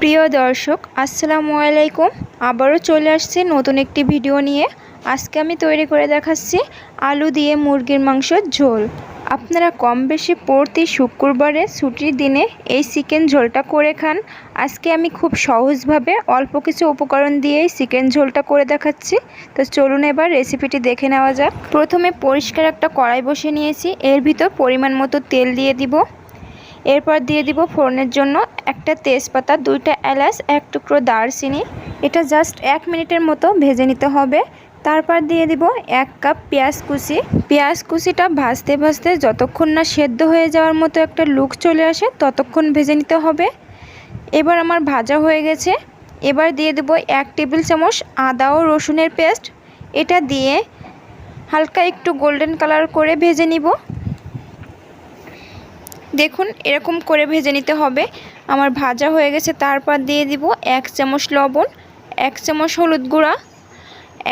প্রিয় দর্শক আসসালামু আলাইকুম। আবারও চলে আসছে নতুন একটি ভিডিও নিয়ে। আজকে আমি তৈরি করে দেখাচ্ছি আলু দিয়ে মুরগির মাংসের ঝোল। আপনারা কম বেশি প্রতি শুক্রবারে ছুটির দিনে এই চিকেন ঝোলটা করে খান। আজকে আমি খুব সহজভাবে অল্প কিছু উপকরণ দিয়েই চিকেন ঝোলটা করে দেখাচ্ছি। তো চলুন এবার রেসিপিটি দেখে নেওয়া যাক। প্রথমে পরিষ্কার একটা কড়াই বসিয়ে নিয়েছি, এর ভিতর পরিমাণ মতো তেল দিয়ে দিব। এরপর দিয়ে দিব ফোড়নের জন্য একটা তেজপাতা, 2টা এলাচ, 1 টুকরো দারচিনি। এটা জাস্ট 1 মিনিটের মতো ভেজে নিতে হবে। তারপর দিয়ে দিব 1 কাপ পেঁয়াজ কুচি। পেঁয়াজ কুচিটা ভাজতে ভাজতে যতক্ষণ না সেদ্ধ হয়ে যাওয়ার মতো একটা লুক চলে আসে ততক্ষণ ভেজে নিতে হবে। এবার আমার ভাজা হয়ে গেছে। এবার দিয়ে দেব 1 টেবিল চামচ আদা ও রসুনের পেস্ট। এটা দিয়ে হালকা একটু গোল্ডেন কালার করে ভেজে নিব। দেখুন এরকম করে ভেজে নিতে হবে। আমার ভাজা হয়ে গেছে। তারপর দিয়ে দিব 1 চামচ লবণ, 1 চামচ হলুদ গুঁড়া,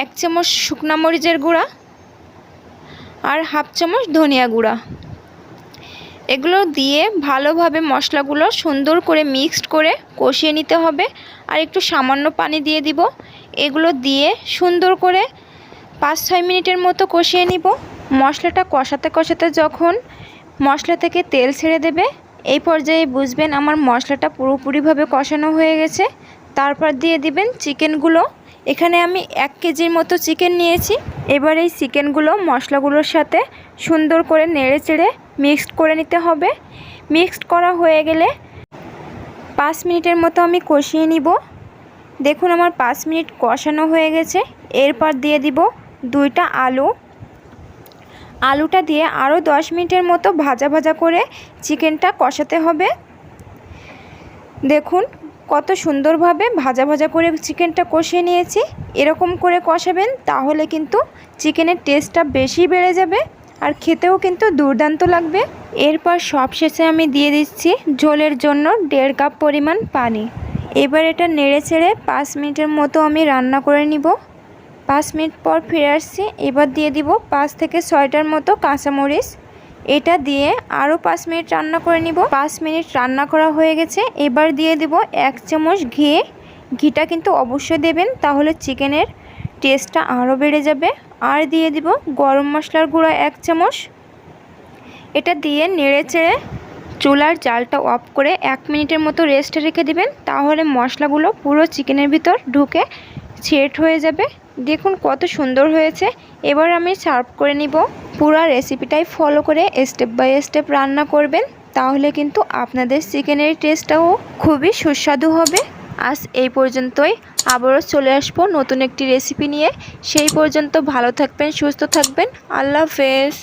1 চামচ শুকনো মরিচের গুঁড়া আর 1/2 চামচ ধনিয়া গুঁড়া। এগুলো দিয়ে ভালোভাবে মশলাগুলো সুন্দর করে মিক্সড করে কষিয়ে নিতে হবে। আর একটু সামান্য পানি দিয়ে দিব। এগুলো দিয়ে সুন্দর করে 5-6 মিনিটের মতো কষিয়ে নিব। মশলাটা কষাতে কষাতে যখন মশলা থেকে তেল ছেড়ে দেবে, এই পর্যায়ে বুঝবেন আমার মশলাটা পুরোপুরিভাবে কষানো হয়ে গেছে। তারপর দিয়ে দিবেন চিকেনগুলো। এখানে আমি 1 কেজির মতো চিকেন নিয়েছি। এবার এই চিকেনগুলো মশলাগুলোর সাথে সুন্দর করে নেড়ে চেড়ে মিক্সড করে নিতে হবে। মিক্সড করা হয়ে গেলে 5 মিনিটের মতো আমি কষিয়ে নিব। দেখুন আমার 5 মিনিট কষানো হয়ে গেছে। এরপর দিয়ে দিব 2টা আলু। আলুটা দিয়ে আরও 10 মিনিটের মতো ভাজা ভাজা করে চিকেনটা কষাতে হবে। দেখুন কত সুন্দরভাবে ভাজা ভাজা করে চিকেনটা কষিয়ে নিয়েছি। এরকম করে কষাবেন, তাহলে কিন্তু চিকেনের টেস্টটা বেশি বেড়ে যাবে আর খেতেও কিন্তু দুর্দান্ত লাগবে। এরপর সবশেষে আমি দিয়ে দিচ্ছি ঝোলের জন্য 1.5 কাপ পরিমাণ পানি। এবার এটা নেড়ে চেড়ে 5 মিনিটের মতো আমি রান্না করে নিব। 5 মিনিট পর ফিরে আসছি। এবার দিয়ে দিব 5 থেকে 6টার মতো কাঁচামরিচ। এটা দিয়ে আরও 5 মিনিট রান্না করে নিব। 5 মিনিট রান্না করা হয়ে গেছে। এবার দিয়ে দিব 1 চামচ ঘি। ঘিটা কিন্তু অবশ্যই দেবেন, তাহলে চিকেনের টেস্টটা আরও বেড়ে যাবে। আর দিয়ে দিব গরম মশলার গুঁড়া 1 চামচ। এটা দিয়ে নেড়ে চেড়ে চুলার জালটা অফ করে 1 মিনিটের মতো রেস্টে রেখে দিবেন, তাহলে মশলাগুলো পুরো চিকেনের ভিতর ঢুকে সেট হয়ে যাবে। দেখুন কত সুন্দর হয়েছে। এবার আমি সার্ভ করে নিব। পুরো রেসিপিটাই ফলো করে স্টেপ বাই স্টেপ রান্না করবেন, তাহলে কিন্তু আপনাদের চিকেনের টেস্টটাও খুবই সুস্বাদু হবে। আজ এই পর্যন্তই। আবারও চলে আসবো নতুন একটি রেসিপি নিয়ে। সেই পর্যন্ত ভালো থাকবেন, সুস্থ থাকবেন। আল্লাহ হাফেজ।